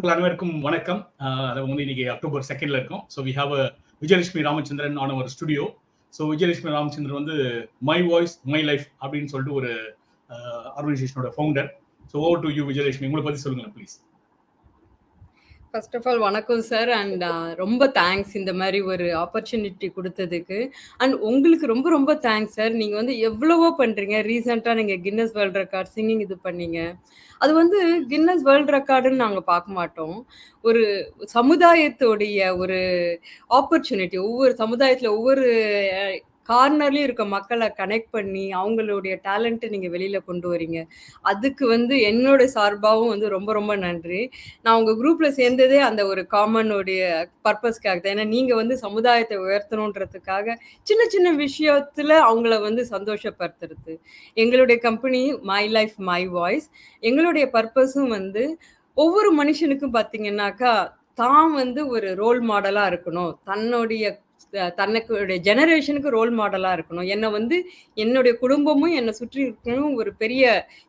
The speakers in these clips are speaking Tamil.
அனைவருக்கும் வணக்கம். அது வந்து இன்னைக்கு அக்டோபர் 2ல இருக்கும். So we have Vijayalakshmi Ramachandran on our studio. So Vijayalakshmi Ramachandran வந்து மை வாய்ஸ் மை லைஃப் அப்படின்னு சொல்லிட்டு ஒரு ஆர்கனைசேஷனோட founder. So over to you Vijayalakshmi, உங்களை பற்றி சொல்லுங்களேன் ப்ளீஸ். ஃபர்ஸ்ட் ஆஃப் ஆல் வணக்கம் சார். அண்ட் ரொம்ப தேங்க்ஸ் இந்த மாதிரி ஒரு ஆப்பர்ச்சுனிட்டி கொடுத்ததுக்கு. அண்ட் உங்களுக்கு ரொம்ப ரொம்ப தேங்க்ஸ் சார். நீங்கள் வந்து எவ்வளவோ பண்ணுறீங்க. ரீசெண்டாக நீங்கள் கின்னஸ் வேர்ல்ட் ரெக்கார்ட் சிங்கிங் இது பண்ணீங்க. அது வந்து கின்னஸ் வேர்ல்ட் ரெக்கார்டுன்னு நாங்கள் பார்க்க மாட்டோம். ஒரு சமுதாயத்தோடைய ஒரு ஆப்பர்ச்சுனிட்டி, ஒவ்வொரு சமுதாயத்தில் ஒவ்வொரு கார்னர்லயும் இருக்க மக்களை கனெக்ட் பண்ணி அவங்களுடைய டேலண்ட்டை நீங்க வெளியில கொண்டு வரீங்க. அதுக்கு வந்து என்னோட சார்பாகவும் வந்து ரொம்ப ரொம்ப நன்றி. நான் உங்க குரூப்ல சேர்ந்ததே அந்த ஒரு காமனுடைய பர்பஸ்க்காக தான். ஏன்னா நீங்க வந்து சமுதாயத்தை உயர்த்தணுன்றதுக்காக சின்ன சின்ன விஷயத்துல அவங்கள வந்து சந்தோஷப்படுத்துறது. எங்களுடைய company my life my voice. எங்களுடைய பர்பஸும் வந்து ஒவ்வொரு மனுஷனுக்கும் பார்த்தீங்கன்னாக்கா தான் வந்து ஒரு ரோல் மாடலா இருக்கணும். தன்னுடைய ஜெனரேஷனுக்கு ரோல் மாடலா இருக்கணும். என்னை வந்து என்னுடைய குடும்பமும் என்னை சுற்றி இருக்கணும் ஒரு பெரிய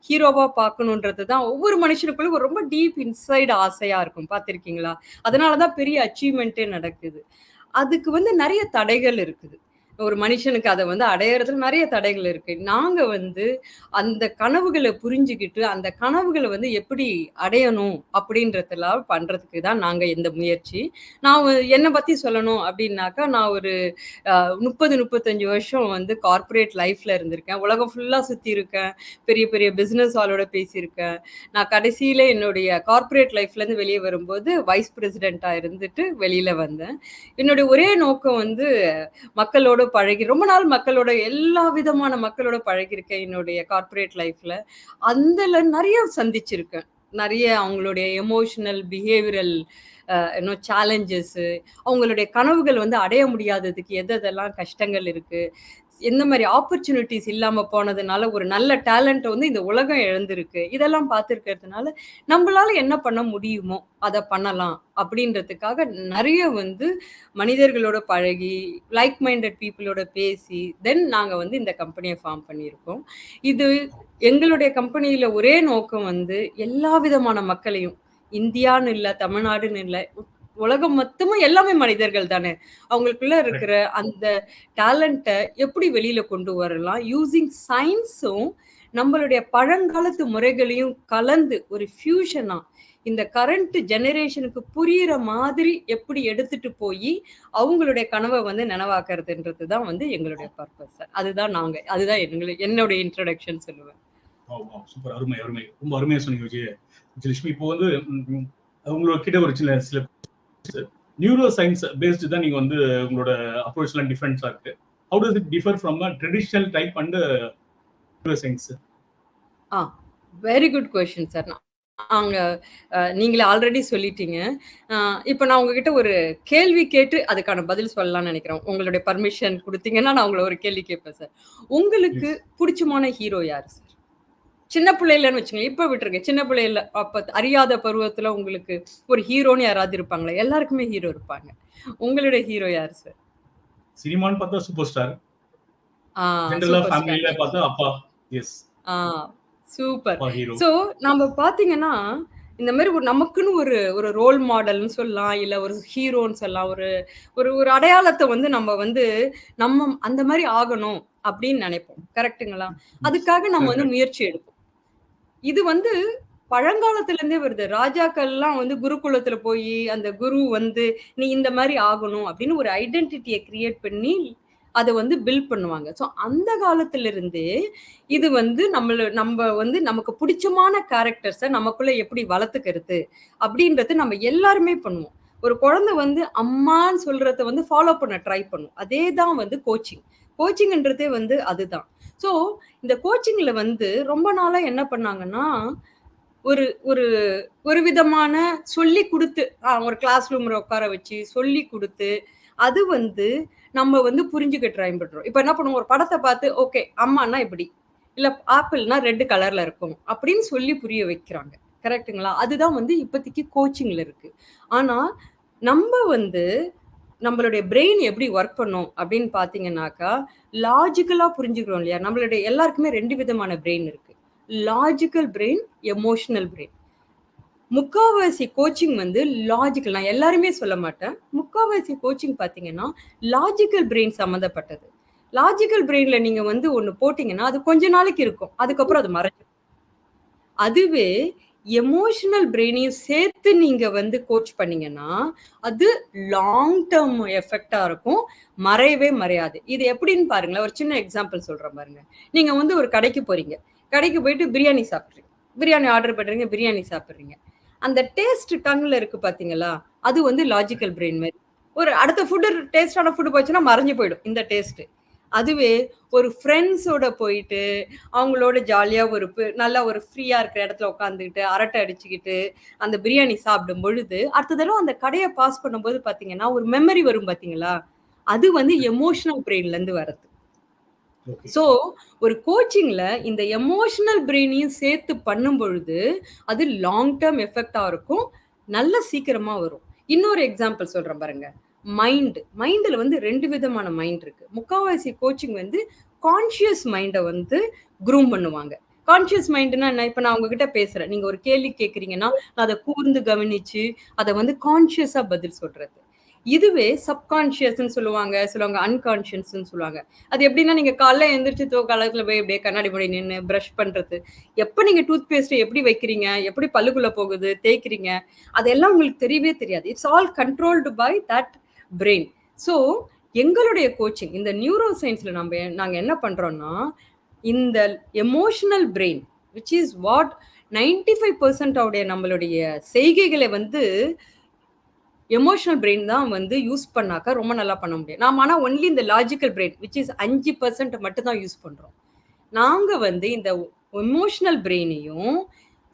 ஹீரோவா பார்க்கணுன்றது தான் ஒவ்வொரு மனுஷனுக்குள்ள ஒரு ரொம்ப டீப் இன்சைடு ஆசையா இருக்கும். பார்த்திருக்கீங்களா? அதனாலதான் பெரிய அச்சீவ்மெண்ட்டே நடக்குது. அதுக்கு வந்து நிறைய தடைகள் இருக்குது. ஒரு மனுஷனுக்கு அதை வந்து அடையறதுல நிறைய தடைகள் இருக்கு. நாங்க வந்து அந்த கனவுகளை புரிஞ்சுக்கிட்டு அந்த கனவுகளை வந்து எப்படி அடையணும் அப்படின்றதெல்லாம் பண்றதுக்கு தான் நாங்க இந்த முயற்சி. நான் என்னை பத்தி சொல்லணும் அப்படின்னாக்கா, நான் ஒரு 30-35 வருஷம் வந்து கார்பரேட் லைஃப்ல இருந்திருக்கேன். உலகம் ஃபுல்லா சுத்தி இருக்கேன். பெரிய பெரிய பிசினஸ் ஆளோட பேசியிருக்கேன். நான் கடைசியில என்னுடைய கார்பரேட் லைஃப்ல இருந்து வெளியே வரும்போது வைஸ் பிரசிடென்ட்டா இருந்துட்டு வெளியில வந்தேன். என்னுடைய ஒரே நோக்கம் வந்து மக்களோட பழகி ரொம்ப நாள் மக்களோட எல்லா விதமான மக்களோட பழகிருக்கேன் என்னுடைய கார்பரேட் லைஃப்ல. அதுல நிறைய சந்திச்சிருக்கேன். நிறைய அவங்களுடைய எமோஷனல் பிஹேவியரல் சேலஞ்சஸ், அவங்களுடைய கனவுகள் வந்து அடைய முடியாததுக்கு எதெல்லாம் கஷ்டங்கள் இருக்கு, எந்த மாதிரி ஆப்பர்ச்சுனிட்டிஸ் இல்லாம போனதுனால ஒரு நல்ல டேலண்ட் வந்து இந்த உலகம் இழந்திருக்கு. இதெல்லாம் பார்த்துருக்கிறதுனால நம்மளால என்ன பண்ண முடியுமோ அதை பண்ணலாம் அப்படின்றதுக்காக நிறைய வந்து மனிதர்களோட பழகி லைக் மைண்டட் பீப்புளோட பேசி தென் நாங்க வந்து இந்த கம்பெனியை ஃபார்ம் பண்ணியிருக்கோம். இது எங்களுடைய கம்பெனியில ஒரே நோக்கம் வந்து எல்லா விதமான மக்களையும், இந்தியான்னு இல்லை, தமிழ்நாடுன்னு இல்லை, உலகம் மொத்தமும் எல்லாமே மனிதர்கள் தானே, அவங்களுக்குள்ள இருக்கிற அந்த டேலண்ட்டை எப்படி வெளியில கொண்டு வரலாம், யூசிங் சயின்ஸும் நம்மளுடைய பழங்காலத்து முறைகளையும் கலந்து ஒரு ஃபியூஷனா இந்த கரண்ட் ஜெனரேஷனுக்கு புரியுற மாதிரி எப்படி எடுத்துட்டு போய் அவங்களுடைய கனவை வந்து நினைவாக்குறதுன்றது தான் வந்து எங்களுடைய பர்பஸ். அதுதான் என்னுடைய இன்ட்ரோடக்ஷன் சொல்லுவேன். சூப்பர், அருமை அருமை, ரொம்ப அருமையா சொன்னீங்க விஜயலட்சுமி. இப்போ வந்து உங்களோட கிட்ட ஒரு சில நியூரோ சயின்ஸ் பேஸ்டு தான் நீங்க வந்து உங்களோட அப்ரோச் எல்லாம் டிஃபரென்ஸா இருக்கு. How does it differ from a traditional type and neuro science? Very good question sir. நீங்களே ஆல்ரெடி சொல்லிட்டீங்க. இப்போ நான் உங்ககிட்ட ஒரு கேள்வி கேட்டு அதுக்கான பதில் சொல்லலாம்னு நினைக்கிறேன். உங்களுடைய பர்மிஷன் கொடுத்தீங்கன்னா நான் உங்களை ஒரு கேள்வி கேட்பேன் சார். உங்களுக்கு பிடிச்சமான ஹீரோ யாரு சார்? சின்ன பிள்ளைலன்னு வச்சுங்க, இப்ப விட்டுருங்க. சின்ன பிள்ளைல அப்ப அறியாத பருவத்துல உங்களுக்கு ஒரு ஹீரோன்னு யாராவது இருப்பாங்களா? எல்லாருக்குமே ஹீரோ இருப்பாங்க. உங்களுடைய ஹீரோ யாரு சார்? சினிமான்னு பார்த்தா சூப்பர் ஸ்டார். ஜெனரலா ஃபேமிலில பார்த்தா அப்பா. எஸ். சூப்பர். சோ நாம பாத்தீங்கன்னா இந்த மாதிரி ஒரு நமக்குன்னு ஒரு ரோல் மாடல்னு சொல்லலாம், இல்ல ஒரு ஹீரோன்னு சொல்லலாம், ஒரு அடையாளத்தை வந்து நம்ம அந்த மாதிரி ஆகணும் அப்படின்னு நினைப்போம். கரெக்டுங்களா? அதுக்காக நம்ம வந்து முயற்சி எடுப்போம். இது வந்து பழங்காலத்துல இருந்தே வருது. ராஜாக்கள்லாம் வந்து குருகுலத்துல போய் அந்த குரு வந்து நீ இந்த மாதிரி ஆகணும் அப்படின்னு ஒரு ஐடென்டிட்டியை கிரியேட் பண்ணி அதை வந்து பில்ட் பண்ணுவாங்க. ஸோ அந்த காலத்துல இருந்தே இது வந்து நம்ம வந்து நமக்கு பிடிச்சமான கேரக்டர்ஸை நமக்குள்ள எப்படி வளர்த்துக்கிறது அப்படின்றது நம்ம எல்லாருமே பண்ணுவோம். ஒரு குழந்தை வந்து அம்மான்னு சொல்றத வந்து ஃபாலோ பண்ண ட்ரை பண்ணும். அதே தான் வந்து கோச்சிங்ன்றதே வந்து அதுதான். ஸோ இந்த கோச்சிங்ல வந்து ரொம்ப நாளா என்ன பண்ணாங்கன்னா ஒரு ஒரு ஒரு விதமான சொல்லி கொடுத்து ஒரு கிளாஸ் ரூம்ல உட்கார வச்சு சொல்லி கொடுத்து அது வந்து நம்ம வந்து புரிஞ்சுக்க ட்ரை பண்றோம். இப்ப என்ன பண்ணுவோம், ஒரு படத்தை பார்த்து ஓகே அம்மானா இப்படி, இல்ல ஆப்பிள்னா ரெட் கலர்ல இருக்கும் அப்படின்னு சொல்லி புரிய வைக்கிறாங்க. கரெக்டுங்களா? அதுதான் வந்து இப்போதைக்கு கோச்சிங்ல இருக்கு. ஆனா நம்ம வந்து நம்மளுடைய பிரெயின் எப்படி ஒர்க் பண்ணும் அப்படின்னு பாத்தீங்கன்னாக்கா, லாஜிக்கலா புரிஞ்சுக்கிறோம் இல்லையா? நம்மளுடைய எல்லாருக்குமே 2 விதமான பிரெயின் இருக்கு. Logical brain, emotional brain. முக்காவாசி கோச்சிங் வந்து லாஜிக்கல், நான் எல்லாருமே சொல்ல மாட்டேன், முக்காவாசி கோச்சிங் பார்த்தீங்கன்னா லாஜிக்கல் பிரெயின் சம்மந்தப்பட்டது. லாஜிக்கல் பிரெயின்ல நீங்க வந்து ஒண்ணு போட்டீங்கன்னா அது கொஞ்ச நாளைக்கு இருக்கும், அதுக்கப்புறம் அது மறைஞ்சிடும். அதுவே எமோஷனல் பிரெயினையும் சேர்த்து நீங்க வந்து கோச் பண்ணீங்கன்னா அது லாங் டேர்ம் எஃபெக்டா இருக்கும், மறையவே மறையாது. இது எப்படின்னு பாருங்களேன், ஒரு சின்ன எக்ஸாம்பிள் சொல்றேன் பாருங்க. நீங்க வந்து ஒரு கடைக்கு போறீங்க, கடைக்கு போயிட்டு பிரியாணி சாப்பிட்றீங்க, பிரியாணி ஆர்டர் பண்றீங்க, பிரியாணி சாப்பிட்றீங்க. அந்த டேஸ்ட் டங்ல இருக்கு பாத்தீங்களா, அது வந்து லாஜிக்கல் பிரெயின் மாதிரி. ஒரு அடுத்த ஃபுட்டு டேஸ்டான ஃபுட்டு போச்சுன்னா மறைஞ்சு போயிடும் இந்த டேஸ்ட். அதுவே ஒரு ஃப்ரெண்ட்ஸோட போயிட்டு அவங்களோட ஜாலியா ஒரு நல்லா ஒரு ஃப்ரீயா இருக்கிற இடத்துல உட்காந்துக்கிட்டு அரட்டை அடிச்சுக்கிட்டு அந்த பிரியாணி சாப்பிடும் பொழுது அடுத்த தடவை அந்த கடையை பாஸ் பண்ணும்போது பாத்தீங்கன்னா ஒரு மெமரி வரும் பாத்தீங்களா, அது வந்து எமோஷனல் பிரெயின்ல இருந்து வருது. சோ ஒரு கோச்சிங்ல இந்த எமோஷனல் பிரெயினையும் சேர்த்து பண்ணும் பொழுது அது லாங் டேர்ம் எஃபெக்டா இருக்கும், நல்ல சீக்கிரமா வரும். இன்னொரு எக்ஸாம்பிள் சொல்றேன் பாருங்க. மைண்ட்ல வந்து 2 விதமான மைண்ட் இருக்கு. முக்காவாசி கோச்சிங் வந்து கான்ஷியஸ் மைண்ட வந்து க்ரூம் பண்ணுவாங்க. கான்ஷியஸ் மைண்ட்னா என்ன? இப்ப நான் உங்ககிட்ட பேசுறேன், நீங்க ஒரு கேள்வி கேட்கறீங்கன்னா நான் அதை கூர்ந்து கவனிச்சு அதை வந்து கான்ஷியஸா பதில் சொல்றது. இதுவே சப்கான்ஷியஸ்ன்னு சொல்லுவாங்க, சிலவங்க அன்கான்ஷியஸ்ன்னு சொல்லுவாங்க. அது எப்படின்னா நீங்க காலைல எந்திரிச்சு காலத்துல போய் அப்படியே கண்ணாடி முன்னாடி நின்று பிரஷ் பண்றது, எப்ப நீங்க டூத் பேஸ்ட் எப்படி வைக்கிறீங்க, எப்படி பல்லுக்குள்ள போகுது, தேய்க்கிறீங்க, அதெல்லாம் உங்களுக்கு தெரியவே தெரியாது. It's all controlled by that brain. So எங்களுடைய கோச்சிங் இந்த நியூரோ சயின்ஸ்ல நாங்க என்ன பண்றோம்னா, இந்த emotional brain which is what 95% உடைய நம்மளுடைய செய்கைகளை வந்து எமோஷனல் பிரெயின் தான் வந்து யூஸ் பண்ணாக்க ரொம்ப நல்லா பண்ண முடியும். நாம ஆனா ஒன்லி இந்த லாஜிக்கல் பிரெயின் விச் இஸ் 5% மட்டும் தான் யூஸ் பண்றோம். நாங்க வந்து இந்த எமோஷனல் பிரெயினையும்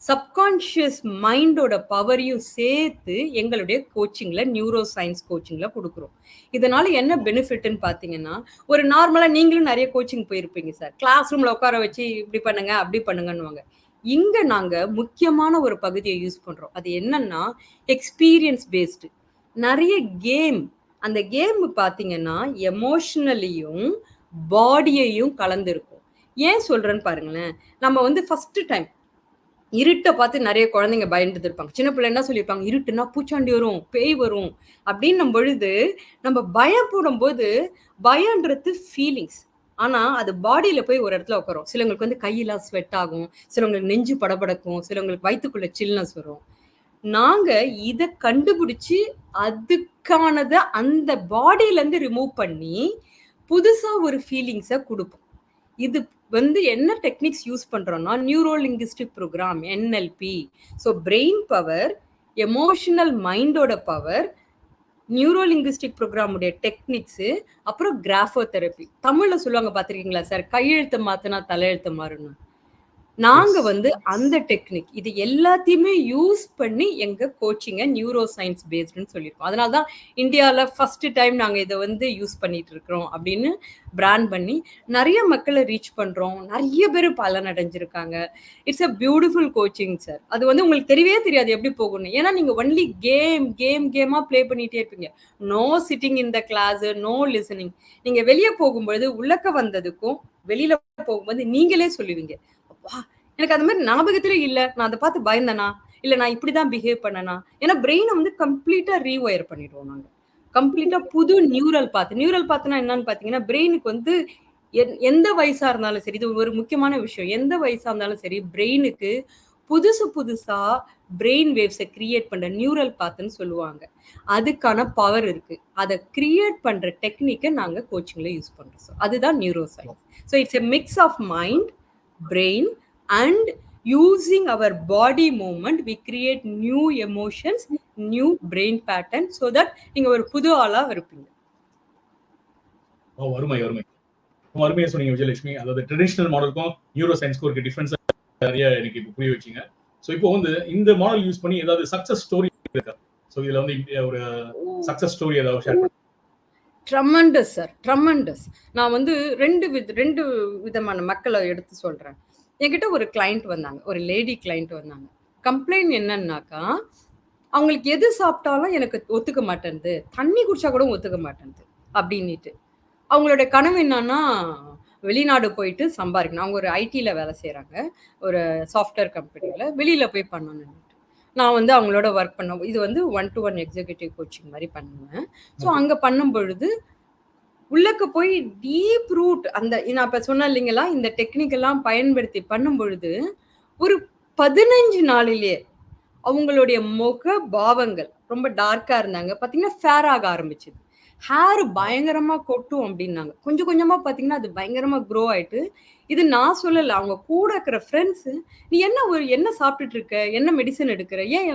சப்கான்ஷியஸ் மைண்டோட பவரையும் சேர்த்து எங்களுடைய கோச்சிங்ல நியூரோ சயின்ஸ் கோச்சிங்ல கொடுக்குறோம். இதனால என்ன பெனிஃபிட்னு பாத்தீங்கன்னா, ஒரு நார்மலா நீங்களும் நிறைய கோச்சிங் போயிருப்பீங்க சார், கிளாஸ் ரூம்ல உட்கார வச்சு இப்படி பண்ணுங்க அப்படி பண்ணுங்கன்னுவாங்க. இங்க நாங்க முக்கியமான ஒரு பகுதியை யூஸ் பண்றோம். அது என்னன்னா எக்ஸ்பீரியன்ஸ் பேஸ்டு. நிறைய கேம், அந்த கேம் பாத்தீங்கன்னா எமோஷனலியும் பாடியையும் கலந்துருக்கும். ஏன் சொல்றேன்னு பாருங்களேன், நம்ம வந்து ஃபர்ஸ்ட் டைம் இருட்டை பார்த்து நிறைய குழந்தைங்க பயந்துட்டு இருப்பாங்க. சின்ன பிள்ளை என்ன சொல்லியிருப்பாங்க, இருட்டுன்னா பூச்சாண்டி வரும், பேய் வரும் அப்படின்னும் பொழுது நம்ம பயப்படும் போது பயன்றது ஃபீலிங்ஸ். ஆனா அது பாடியில போய் ஒரு இடத்துல உட்காரும். சிலவங்களுக்கு வந்து கையெல்லாம் ஸ்வெட் ஆகும், சிலவங்களுக்கு நெஞ்சு படபடக்கும், சிலவங்களுக்கு வயிற்றுக்குள்ள சில்னஸ் வரும். நாங்க இத கண்டுபிடிச்சு அதுக்கானத அந்த பாடியில இருந்து ரிமூவ் பண்ணி புதுசா ஒரு ஃபீலிங்ஸை கொடுப்போம். இது வந்து என்ன டெக்னிக்ஸ் யூஸ் பண்றோம்னா neuro linguistic program, NLP. So brain power, emotional மைண்டோட பவர், நியூரோ லிங்குஸ்டிக் ப்ரோக்ராம் உடைய டெக்னிக்ஸ், அப்புறம் கிராஃபோதெரப்பி. தமிழ்ல சொல்லுவாங்க பாத்திருக்கீங்களா சார், கையெழுத்து மாத்தினா தலையெழுத்து மாறணும். நாங்க வந்து அந்த டெக்னிக் இது எல்லாத்தையுமே யூஸ் பண்ணி எங்க கோச்சிங்கை நியூரோ சயின்ஸ் பேஸ்டுன்னு சொல்லியிருக்கோம். அதனால தான் இந்தியாவில் ஃபர்ஸ்ட் டைம் நாங்கள் இதை வந்து யூஸ் பண்ணிட்டு இருக்கிறோம் அப்படின்னு பிராண்ட் பண்ணி நிறைய மக்களை ரீச் பண்றோம். நிறைய பேர் பலன் அடைஞ்சிருக்காங்க. It's a beautiful coaching sir. அது வந்து உங்களுக்கு தெரியவே தெரியாது எப்படி போகணும். ஏன்னா நீங்க ஒன்லி கேமா பிளே பண்ணிட்டே இருப்பீங்க. No sitting in the class, no listening. நீங்க வெளியே போகும்பொழுது உள்ளக்க வந்ததுக்கும் வெளியில போகும்போது நீங்களே சொல்லுவீங்க, எனக்கு அந்த மாதிரி ஞாபகத்திலே இல்ல, நான் அதை பார்த்து பயந்தனா, இல்ல நான் இப்படிதான் பிஹேவ் பண்ணனா. ஏன்னா பிரெயினை வந்து கம்ப்ளீட்டா ரீவயர் பண்ணிடுவோம் நாங்க. கம்ப்ளீட்டா புது நியூரல் பாத்துனா என்னன்னு பாத்தீங்கன்னா, பிரெயினுக்கு வந்து எந்த வயசா இருந்தாலும் சரி, இது ஒரு முக்கியமான விஷயம், எந்த வயசா இருந்தாலும் சரி பிரெயினுக்கு புதுசா பிரெயின் வேவ்ஸை கிரியேட் பண்ற நியூரல் பாத்துன்னு சொல்லுவாங்க. அதுக்கான பவர் இருக்கு. அதை கிரியேட் பண்ற டெக்னிக்கை நாங்க கோச்சிங்ல யூஸ் பண்றோம். அதுதான் neuro science. So it's a mix of mind, brain, and using our body movement we create new emotions, new brain pattern, so that நீங்க ஒரு புது ஆளா இருப்பீங்க. அருமை அருமையா சொன்னீங்க விஜயலட்சுமி. அதாவது ட்ரெடிஷனல் மாடலுக்கும் நியூரோ சயின்ஸ்க்கும் இருக்க டிஃபரன்ஸ் நிறைய எனக்கு இப்போ புரிய வச்சீங்க. ஸோ இப்போ வந்து இந்த மாடல் யூஸ் பண்ணி ஏதாவது சக்சஸ் ஸ்டோரி இருக்கா? ஸோ இதுல வந்து ஒரு சக்சஸ் ஸ்டோரி ஏதாவது ஷேர் பண்ணுங்க. Tremendous sir, tremendous. நான் வந்து ரெண்டு விதமான மக்களை எடுத்து சொல்றேன். என்கிட்ட ஒரு கிளைண்ட் வந்தாங்க, ஒரு லேடி கிளைண்ட் வந்தாங்க. கம்ப்ளைண்ட் என்னன்னாக்கா, அவங்களுக்கு எது சாப்பிட்டாலும் எனக்கு ஒத்துக்க மாட்டேன்து, தண்ணி குடிச்சா கூட ஒத்துக்க மாட்டேன்து அப்படின்னுட்டு. அவங்களோட கனவு என்னன்னா வெளிநாடு போயிட்டு சம்பாதிக்கணும். அவங்க ஒரு ஐடியில் வேலை செய்கிறாங்க, ஒரு சாஃப்ட்வேர் கம்பெனியில் வெளியில் போய் பண்ணணும்னு. நான் வந்து அவங்களோட ஒர்க் பண்ண இது வந்து 1-to-1 எக்ஸிக்யூட்டிவ் கோச்சிங் மாதிரி பண்ணுவேன். ஸோ அங்க பண்ணும் பொழுது உள்ளக்க போய் டீப் ரூட் அந்த நான் இப்ப சொன்னேன் இல்லைங்களா, இந்த டெக்னிக்கெல்லாம் பயன்படுத்தி பண்ணும் பொழுது ஒரு 15 நாளிலேயே அவங்களுடைய முக பாவங்கள் ரொம்ப டார்க்கா இருந்தாங்க. பார்த்தீங்கன்னா, ஃபேர் ஆக ஆரம்பிச்சது. ஹேர் பயங்கரமா கொட்டும் அப்டின்னாங்க. கொஞ்சம் கொஞ்சமா பார்த்தீங்கன்னா, அது பயங்கரமா க்ரோ ஆயிட்டு, இது நான் சொல்லல. அவங்க கூட இருக்கிற ஃப்ரெண்ட்ஸ், "நீ என்ன சாப்பிட்டுட்டு இருக்க? என்ன மெடிசின் எடுக்கிற? ஏன்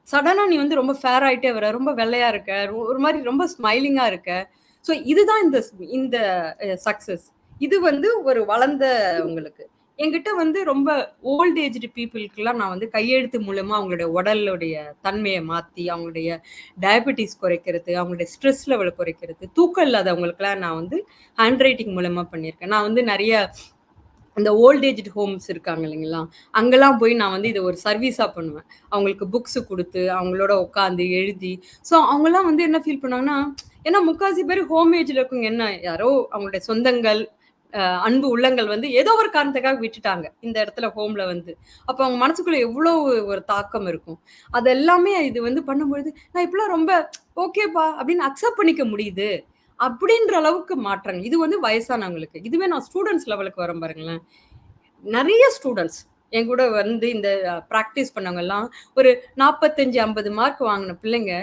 சடனா நீ வந்து ரொம்ப ஃபேர் ஆயிட்டே வர? ரொம்ப வெள்ளையா இருக்க. ஒரு மாரி ரொம்ப ஸ்மைலிங்கா இருக்க." ஸோ இதுதான் இந்த சக்சஸ். இது வந்து ஒரு வளர்ந்தவங்களுக்கு. என்கிட்ட வந்து ரொம்ப ஓல்ட் ஏஜ்டு பீப்பிள்க்குலாம் நான் வந்து கையெழுத்து மூலமா அவங்களுடைய உடலுடைய தன்மைய மாத்தி, அவங்களுடைய டயபெட்டிஸ் குறைக்கிறது, அவங்களுடைய ஸ்ட்ரெஸ் லெவல குறைக்கிறது, தூக்கம் இல்லாதவங்களுக்குலாம் நான் வந்து ஹேண்ட் ரைட்டிங் மூலமா பண்ணியிருக்கேன். நான் வந்து நெறைய இந்த ஓல்ட் ஏஜ்டு ஹோம்ஸ் இருக்காங்க இல்லைங்களா? அங்கலாம் போய் நான் வந்து இத ஒரு சர்வீஸா பண்ணுவேன். அவங்களுக்கு புக்ஸ் குடுத்து, அவங்களோட உட்காந்து எழுதி, ஸோ அவங்கலாம் வந்து என்ன ஃபீல் பண்ணாங்கன்னா, ஏன்னா முக்காவாசி பேர் ஹோம் ஏஜ்ல இருக்கவங்க என்ன யாரோ அவங்களுடைய சொந்தங்கள், அன்பு உள்ளங்கள் வந்து ஏதோ ஒரு காரணத்துக்காக விட்டுட்டாங்க. இந்த இடத்துல ஹோம்ல வந்து. அப்ப அவங்க மனசுக்குள்ள எவ்ளோ ஒரு தாக்கம் இருக்கும். அது எல்லாமே இது வந்து பண்ணும்பொழுது, நான் இப்பலாம் ரொம்ப ஓகேப்பா அப்படின்னு அக்செப்ட் பண்ணிக்க முடியுது. அப்படின்ற அளவுக்கு மாற்றங்கள். இது வந்து வயசானவங்களுக்கு. இதுவே நான் ஸ்டூடண்ட்ஸ் லெவலுக்கு வரேன் பாருங்களேன். நெறைய ஸ்டூடண்ட்ஸ் என் கூட வந்து இந்த பிராக்டிஸ் பண்ணவங்கலாம் ஒரு 45, 50 மார்க் வாங்குன பிள்ளைங்க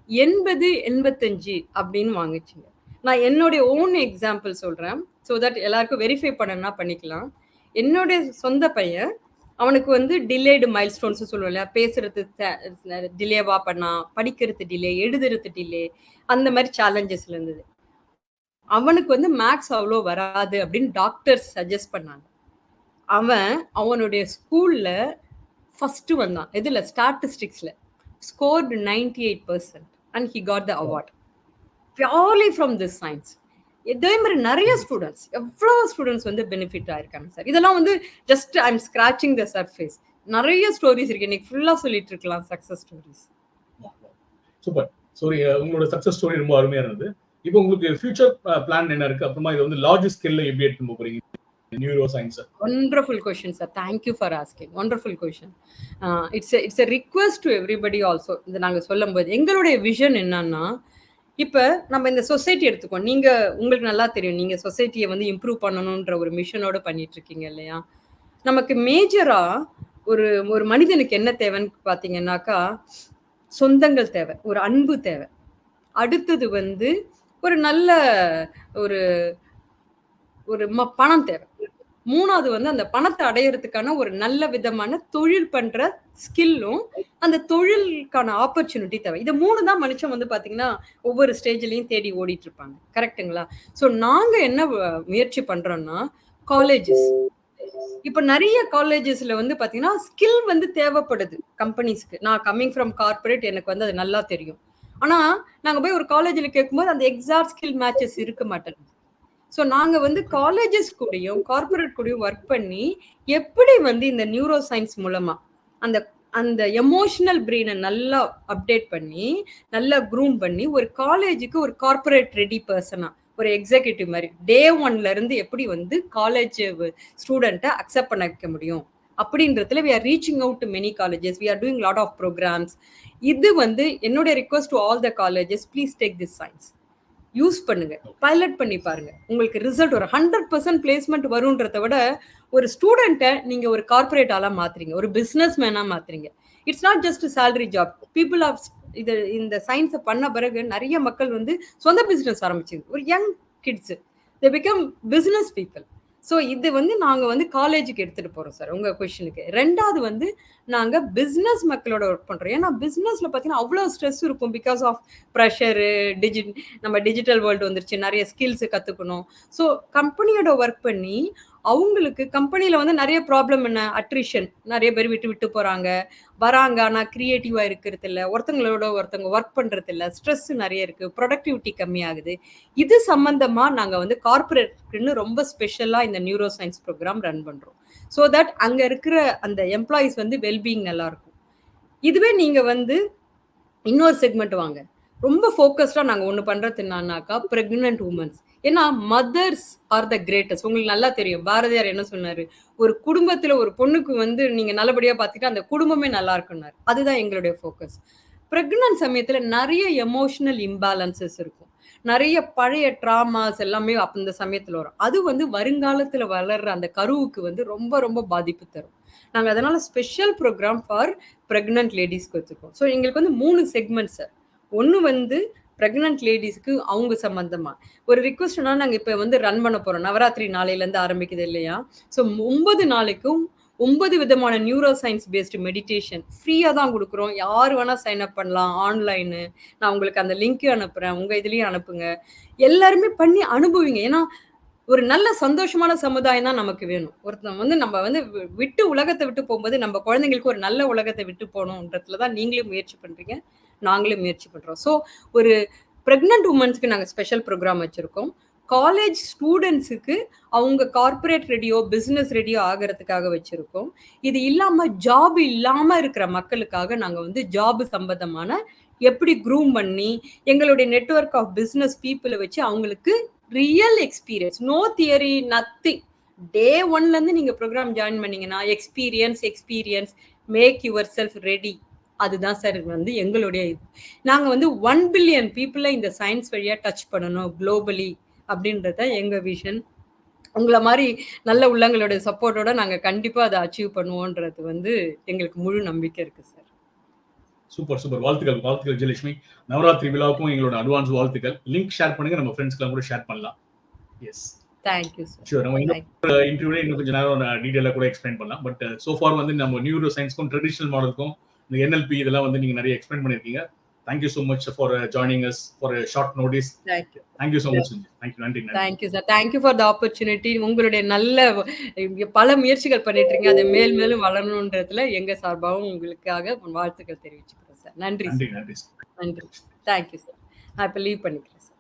80, 85 அப்படின்னு வாங்குச்சுங்க. நான் என்னுடைய ஓன் எக்ஸாம்பிள் சொல்றேன். ஸோ தட் எல்லாருக்கும் வெரிஃபை பண்ணணும்னா பண்ணிக்கலாம். என்னுடைய சொந்த பையன், அவனுக்கு வந்து டிலேடு மைல்ஸ்டோன்ஸ் சொல்லுவோம் இல்லையா? பேசுறது டிலேவா பண்ணான், படிக்கிறது டிலே, எழுதுறது டிலே, அந்த மாரி சேலஞ்சஸ்ல இருந்தது. அவனுக்கு வந்து மேத்ஸ் அவ்ளோ வராது அப்படின்னு டாக்டர்ஸ் சஜெஸ்ட் பண்ணாங்க. அவனுடைய ஸ்கூல்ல ஃபர்ஸ்ட் வந்தான். எதுல? ஸ்டாட்டிஸ்டிக்ஸ்ல. Scored 98% and he got the award. Purely from this science. இதே மாதிரி நிறைய ஸ்டூடெண்ட்ஸ், எவ்வளோ ஸ்டூடெண்ட்ஸ் வந்து பெனிஃபிட் ஆயிருக்காங்க சார். இதெல்லாம் வந்து just I am scratching the surface. நிறைய ஸ்டோரிஸ் இருக்கு. இன்னைக்கு ஃபுல்லா சொல்லிட்டு இருக்கலாம் சக்சஸ் ஸ்டோரிஸ். சூப்பர். சாரி, உங்களோட சக்சஸ் ஸ்டோரி ரொம்ப அருமையா இருந்தது. இப்போ உங்களுக்கு ஃபியூச்சர் பிளான் என்ன இருக்கு? அப்புறமா இது வந்து லார்ஜ் ஸ்கேல்ல எப்படி எடுத்துட்டு போறீங்க neuro science? Wonderful question, sir. Thank you for asking. Wonderful question. It's a request to everybody also. இது நாங்க சொல்லும்போது எங்களுடைய விஷன் என்னன்னா, இப்ப நம்ம இந்த சொசைட்டி எடுத்துக்கோ. உங்களுக்கு நல்லா தெரியும். நீங்க சொசைட்டியை வந்து இம்ப்ரூவ் பண்ணணும்ன்ற ஒரு மிஷனோட பண்ணிட்டு இருக்கீங்க இல்லையா? நமக்கு மேஜரா ஒரு ஒரு மனிதனுக்கு என்ன தேவைன்னு பார்த்தீங்கன்னாக்கா, சொந்தங்கள் தேவை. ஒரு அன்பு தேவை. அடுத்தது வந்து ஒரு நல்ல ஒரு ஒரு பணம் தேவை. 3வது வந்து அந்த பணத்தை அடையறதுக்கான ஒரு நல்ல விதமான தொழில் பண்ற ஸ்கில்லும், அந்த தொழிலுக்கான ஆப்பர்ச்சுனிட்டி தேவை. இது 3 தான் மனுஷன் வந்து பார்த்தீங்கன்னா, ஒவ்வொரு ஸ்டேஜ்லயும் தேடி ஓடிட்டு இருப்பாங்க. கரெக்ட்டுங்களா? ஸோ நாங்க என்ன முயற்சி பண்றோம்னா, காலேஜஸ். இப்ப நெறைய காலேஜஸ்ல வந்து பார்த்தீங்கன்னா, ஸ்கில் வந்து தேவைப்படுது கம்பெனிஸ்க்கு. நான் கம்மிங் ஃப்ரம் கார்ப்பரேட் எனக்கு வந்து அது நல்லா தெரியும். ஆனா, நாங்க போய் ஒரு காலேஜ்ல கேட்கும்போது அந்த எக்ஸாக்ட் ஸ்கில் மேட்சஸ் இருக்க மாட்டேங்குது. ஸோ நாங்க வந்து காலேஜஸ் கூடயும், கார்ப்பரேட் கூடயும் ஒர்க் பண்ணி, எப்படி வந்து இந்த நியூரோ சயின்ஸ் மூலமா அந்த அந்த எமோஷனல் பிரெயினை நல்லா அப்டேட் பண்ணி, நல்லா க்ரூம் பண்ணி, ஒரு காலேஜுக்கு ஒரு கார்ப்பரேட் ரெடி பர்சனா, ஒரு எக்ஸிக்யூட்டிவ் மாதிரி டே 1ல இருந்து எப்படி வந்து காலேஜ் ஸ்டூடெண்ட்டை அக்செப்ட் பண்ண வைக்க முடியும் அப்படின்றதுல we are reaching out to many colleges. We are doing lot of programs. இது வந்து என்னுடைய request to all the colleges, please take this science. Use பண்ணுங்க, பைலட் பண்ணி பாருங்க. உங்களுக்கு ரிசல்ட் ஒரு 100% பிளேஸ்மெண்ட் வரும்ன்றத விட ஒரு ஸ்டூடெண்ட்டை நீங்க ஒரு கார்பரேட் ஆளா மாத்துறீங்க, ஒரு பிசினஸ் மேனா மாத்துறீங்க. It's not just salary job. People of இந்த சயின்ஸை பண்ண பிறகு நிறைய மக்கள் வந்து சொந்த பிசினஸ் ஆரம்பிச்சுது. ஒரு young kids they become business people. So இது வந்து நாங்கள் வந்து காலேஜுக்கு எடுத்துகிட்டு போகிறோம் சார் உங்கள் கொஷனுக்கு. 2வது வந்து நாங்கள் பிஸ்னஸ் மக்களோட ஒர்க் பண்ணுறோம். ஏன்னா பிஸ்னஸில் பார்த்தீங்கன்னா அவ்வளோ ஸ்ட்ரெஸ் இருக்கும். பிகாஸ் ஆஃப் ப்ரெஷரு, நம்ம டிஜிட்டல் வேர்ல்டு வந்துருச்சு, நிறைய ஸ்கில்ஸு கற்றுக்கணும். ஸோ கம்பெனியோட ஒர்க் பண்ணி அவங்களுக்கு கம்பெனியில் வந்து நிறைய ப்ராப்ளம் என்ன, அட்ரிஷன், நிறைய பேர் விட்டு விட்டு போகிறாங்க, வராங்க ஆனால் க்ரியேட்டிவாக இருக்கிறது இல்லை, ஒருத்தங்களோட ஒருத்தவங்க ஒர்க் பண்ணுறது இல்லை, ஸ்ட்ரெஸ் நிறைய இருக்குது, ப்ரொடக்டிவிட்டி கம்மியாகுது. இது சம்மந்தமாக நாங்கள் வந்து கார்பரேட்னு ரொம்ப ஸ்பெஷலாக இந்த நியூரோ சயின்ஸ் ப்ரோக்ராம் ரன் பண்ணுறோம். ஸோ தட் அங்கே இருக்கிற அந்த எம்ப்ளாயீஸ் வந்து வெல்பீயிங் நல்லாயிருக்கும். இதுவே நீங்கள் வந்து இன்னொரு செக்மெண்ட் வாங்க, ரொம்ப ஃபோக்கஸ்டா நாங்க ஒண்ணு பண்றது என்னன்னாக்கா, பிரெக்னன்ட் வுமன்ஸ். ஏன்னா மதர்ஸ் ஆர் த கிரேட்டஸ்ட். உங்களுக்கு நல்லா தெரியும். பாரதியார் என்ன சொன்னாரு? ஒரு குடும்பத்துல ஒரு பொண்ணுக்கு வந்து நீங்க நல்லபடியா பார்த்துக்கிட்டா, அந்த குடும்பமே நல்லா இருக்கும்னாரு. அதுதான் எங்களுடைய ஃபோக்கஸ். பிரெக்னன்ட் சமயத்துல நெறைய எமோஷனல் இம்பேலன்சஸ் இருக்கும். நெறைய பழைய ட்ராமாஸ் எல்லாமே அந்த சமயத்துல வரும். அது வந்து வருங்காலத்துல வளர்ற அந்த கருவுக்கு வந்து ரொம்ப ரொம்ப பாதிப்பு தரும். நாங்க அதனால ஸ்பெஷல் புரோகிராம் ஃபார் பிரெக்னன்ட் லேடீஸ்க்கு வச்சிருக்கோம். ஸோ எங்களுக்கு வந்து 3 செக்மெண்ட்ஸ் சார். ஒண்ணு வந்து பிரெக்னன்ட் லேடீஸ்க்கு அவங்க சம்பந்தமா. ஒரு ரிக்வெஸ்ட் என்னன்னா, நாங்க இப்ப வந்து ரன் பண்ண போறோம். நவராத்திரி நாளையிலருந்து ஆரம்பிக்குது இல்லையா? ஸோ 9 நாளைக்கும் 9 விதமான நியூரோ சயன்ஸ் பேஸ்டு மெடிடேஷன் ஃப்ரீயா தான் குடுக்குறோம். யாரு வேணா சைன் அப் பண்ணலாம். ஆன்லைனு. நான் உங்களுக்கு அந்த லிங்க் அனுப்புறேன். உங்க இதுலயும் அனுப்புங்க. எல்லாருமே பண்ணி அனுபவிங்க. ஏன்னா, ஒரு நல்ல சந்தோஷமான சமுதாயம் தான் நமக்கு வேணும். ஒருத்தன் வந்து நம்ம வந்து விட்டு உலகத்த விட்டு போம்போது, நம்ம குழந்தைங்களுக்கு ஒரு நல்ல உலகத்த விட்டு போணும்ன்றதுல தான் நீங்களும் முயற்சி பண்றீங்க. நாங்களும் முயற்சி பண்றோம். ஸோ, ஒரு பிரெக்னன்ட் வுமன்ஸ்க்கு நாங்க ஸ்பெஷல் புரோகிராம் வச்சிருக்கோம். காலேஜ் ஸ்டூடண்ட்ஸுக்கு அவங்க கார்ப்பரேட் ரெடியோ, பிசினஸ் ரெடியோ ஆகறதுக்காக வச்சிருக்கோம். இது இல்லாம ஜாப் இல்லாம இருக்கிற மக்களுக்காக நாங்க வந்து ஜாப் சம்பந்தமான எப்படி க்ரூம் பண்ணி, எங்களுடைய நெட்வொர்க் ஆஃப் பிசினஸ் பீப்பிள வச்சு அவங்களுக்கு real experience. No theory, nothing. Day 1லேருந்து நீங்க ப்ரோகிராம் ஜாயின் பண்ணீங்கன்னா, experience, make yourself ready. அதுதான் சார் வந்து எங்களுடைய இது. நாங்க வந்து 1 பில்லியன் பீப்புள இந்த சயின்ஸ் வழியா டச் பண்ணணும் குளோபலி அப்படின்றது தான் எங்க விஷன். உங்கள மாரி நல்ல உள்ளங்களோட சப்போர்ட்டோட நாங்க கண்டிப்பா அத அச்சீவ் பண்ணுவோன்றது வந்து எங்களுக்கு முழு நம்பிக்கை இருக்கு சார். Super, super. வாழ்த்துக்கள், வாழ்த்துக்கள் விஜயலட்சுமி. நவராத்திரி விழாவுக்கும் எங்களோட அட்வான்ஸ் வாழ்த்துக்கள். லிங்க் ஷேர் பண்ணுங்க. நம்ம ஃப்ரெண்ட்ஸ்க்குலாம் கூட ஷேர் பண்ணலாம். Yes. Thank you sir. Sure. நம்ம தேங்க் இன்டர்வியூல இன்னும் கொஞ்ச நேரம் டீடைலா கூட எக்ஸ்பிளைன் பண்ணலாம். பட் சோ ஃபார் வந்து நம்ம நியூரோ சயின்ஸ்க்கும் ட்ரெடிஷனல் மாடலுக்கும் இந்த NLP இதெல்லாம் வந்து நீங்க நிறைய எக்ஸ்பிளைன் பண்ணிருக்கீங்க. Thank you so much for joining us for a short notice. Thank you. Thank you so much. Thank you. நன்றி, நன்றி. Thank you sir. Thank you for the opportunity. உங்களுடைய நல்ல பல முயற்சிகள் பண்ணிட்டு இருக்கீங்க. அது மேலும் வளரணுன்றதுல எங்க சார்பாகவும் உங்களுக்காக வாழ்த்துக்கள் தெரிவிச்சுக்கிறேன் சார். நன்றி நன்றி, சார். நன்றி. நன்றி. Thank you sir. நான் இப்ப லீவ் பண்ணிக்கிறேன் சார்.